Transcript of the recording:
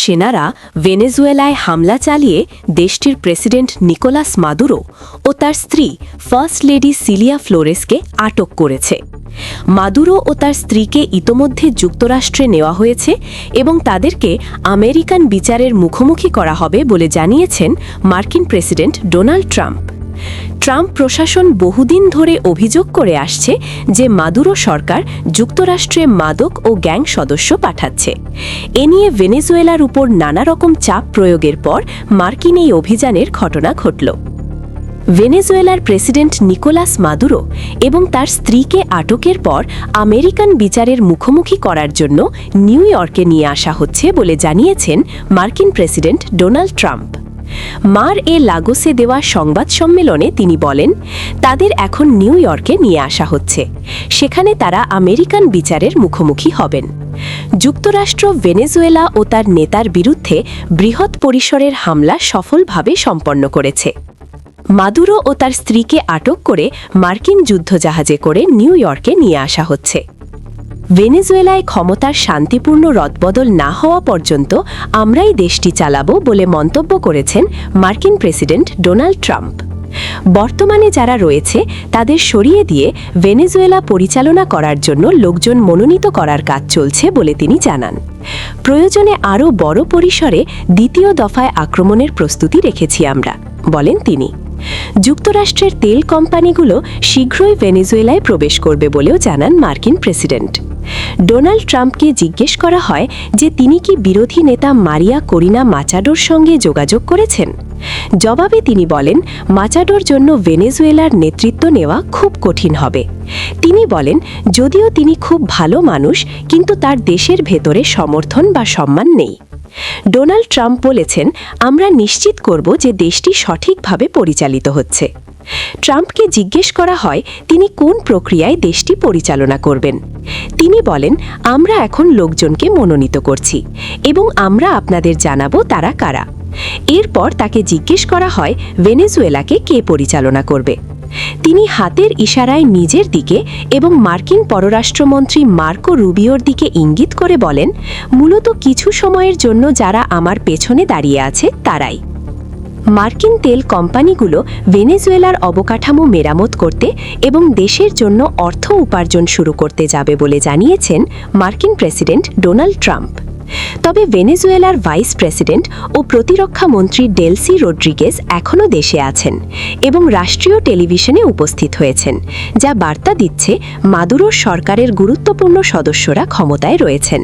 সেনারা ভেনেজুয়েলায় হামলা চালিয়ে দেশটির প্রেসিডেন্ট নিকোলাস মাদুরো ও তার স্ত্রী ফার্স্ট লেডি সিলিয়া ফ্লোরেসকে আটক করেছে। মাদুরো ও তার স্ত্রীকে ইতোমধ্যে যুক্তরাষ্ট্রে নেওয়া হয়েছে এবং তাদেরকে আমেরিকান বিচারের মুখোমুখি করা হবে বলে জানিয়েছেন মার্কিন প্রেসিডেন্ট ডোনাল্ড ট্রাম্প। ট্রাম্প প্রশাসন বহুদিন ধরে অভিযোগ করে আসছে যে মাদুরো সরকার যুক্তরাষ্ট্রে মাদক ও গ্যাং সদস্য পাঠাচ্ছে। এ নিয়ে ভেনেজুয়েলার উপর নানা রকম চাপ প্রয়োগের পর মার্কিন এই অভিযানের ঘটনা ঘটল। ভেনেজুয়েলার প্রেসিডেন্ট নিকোলাস মাদুরো এবং তার স্ত্রীকে আটকের পর আমেরিকান বিচারের মুখোমুখি করার জন্য নিউ ইয়র্কে নিয়ে আসা হচ্ছে বলে জানিয়েছেন মার্কিন প্রেসিডেন্ট ডোনাল্ড ট্রাম্প। মার এ লাগোসে দেওয়া সংবাদ সম্মেলনে তিনি বলেন, তাদের এখন নিউ ইয়র্কে নিয়ে আসা হচ্ছে, সেখানে তারা আমেরিকান বিচারের মুখোমুখি হবেন। যুক্তরাষ্ট্র ভেনেজুয়েলা ও তার নেতার বিরুদ্ধে বৃহৎ পরিসরের হামলা সফলভাবে সম্পন্ন করেছে। মাদুরো ও তার স্ত্রীকে আটক করে মার্কিন যুদ্ধজাহাজে করে নিউ ইয়র্কে নিয়ে আসা হচ্ছে। ভেনেজুয়েলায় ক্ষমতার শান্তিপূর্ণ রদবদল না হওয়া পর্যন্ত আমরাই দেশটি চালাবো বলে মন্তব্য করেছেন মার্কিন প্রেসিডেন্ট ডোনাল্ড ট্রাম্প। বর্তমানে যারা রয়েছে তাদের সরিয়ে দিয়ে ভেনেজুয়েলা পরিচালনা করার জন্য লোকজন মনোনীত করার কাজ চলছে বলে তিনি জানান। প্রয়োজনে আরও বড় পরিসরে দ্বিতীয় দফায় আক্রমণের প্রস্তুতি রেখেছি আমরা, বলেন তিনি। যুক্তরাষ্ট্রের তেল কোম্পানিগুলো শীঘ্রই ভেনেজুয়েলায় প্রবেশ করবে বলেও জানান মার্কিন প্রেসিডেন্ট। ডোনাল্ড ট্রাম্পকে জিজ্ঞেস করা হয় যে তিনি কি বিরোধী নেতা মারিয়া করিনা মাচাডোর সঙ্গে যোগাযোগ করেছেন। জবাবে তিনি বলেন, মাচাডোর জন্য ভেনেজুয়েলার নেতৃত্ব নেওয়া খুব কঠিন হবে। তিনি বলেন, যদিও তিনি খুব ভালো মানুষ, কিন্তু তার দেশের ভেতরে সমর্থন বা সম্মান নেই। ডোনাল্ড ট্রাম্প বলেছেন, আমরা নিশ্চিত করব যে দেশটি সঠিকভাবে পরিচালিত হচ্ছে। ট্রাম্পকে জিজ্ঞেস করা হয় তিনি কোন প্রক্রিয়ায় দেশটি পরিচালনা করবেন। তিনি বলেন, আমরা এখন লোকজনকে মনোনীত করছি এবং আমরা আপনাদের জানাবো তারা কারা। এরপর তাকে জিজ্ঞেস করা হয় ভেনেজুয়েলাকে কে পরিচালনা করবে। তিনি হাতের ইশারায় নিজের দিকে এবং মার্কিন পররাষ্ট্রমন্ত্রী মার্কো রুবিওর দিকে ইঙ্গিত করে বলেন, মূলত কিছু সময়ের জন্য যারা আমার পেছনে দাঁড়িয়ে আছে তারাই। মার্কিন তেল কোম্পানিগুলো ভেনেজুয়েলার অবকাঠামো মেরামত করতে এবং দেশের জন্য অর্থ উপার্জন শুরু করতে যাবে বলে জানিয়েছেন মার্কিন প্রেসিডেন্ট ডোনাল্ড ট্রাম্প। তবে ভেনেজুয়েলার ভাইস প্রেসিডেন্ট ও প্রতিরক্ষা মন্ত্রী ডেলসি রড্রিগেজ এখনও দেশে আছেন এবং রাষ্ট্রীয় টেলিভিশনে উপস্থিত হয়েছেন, যা বার্তা দিচ্ছে মাদুরোর সরকারের গুরুত্বপূর্ণ সদস্যরা ক্ষমতায় রয়েছেন।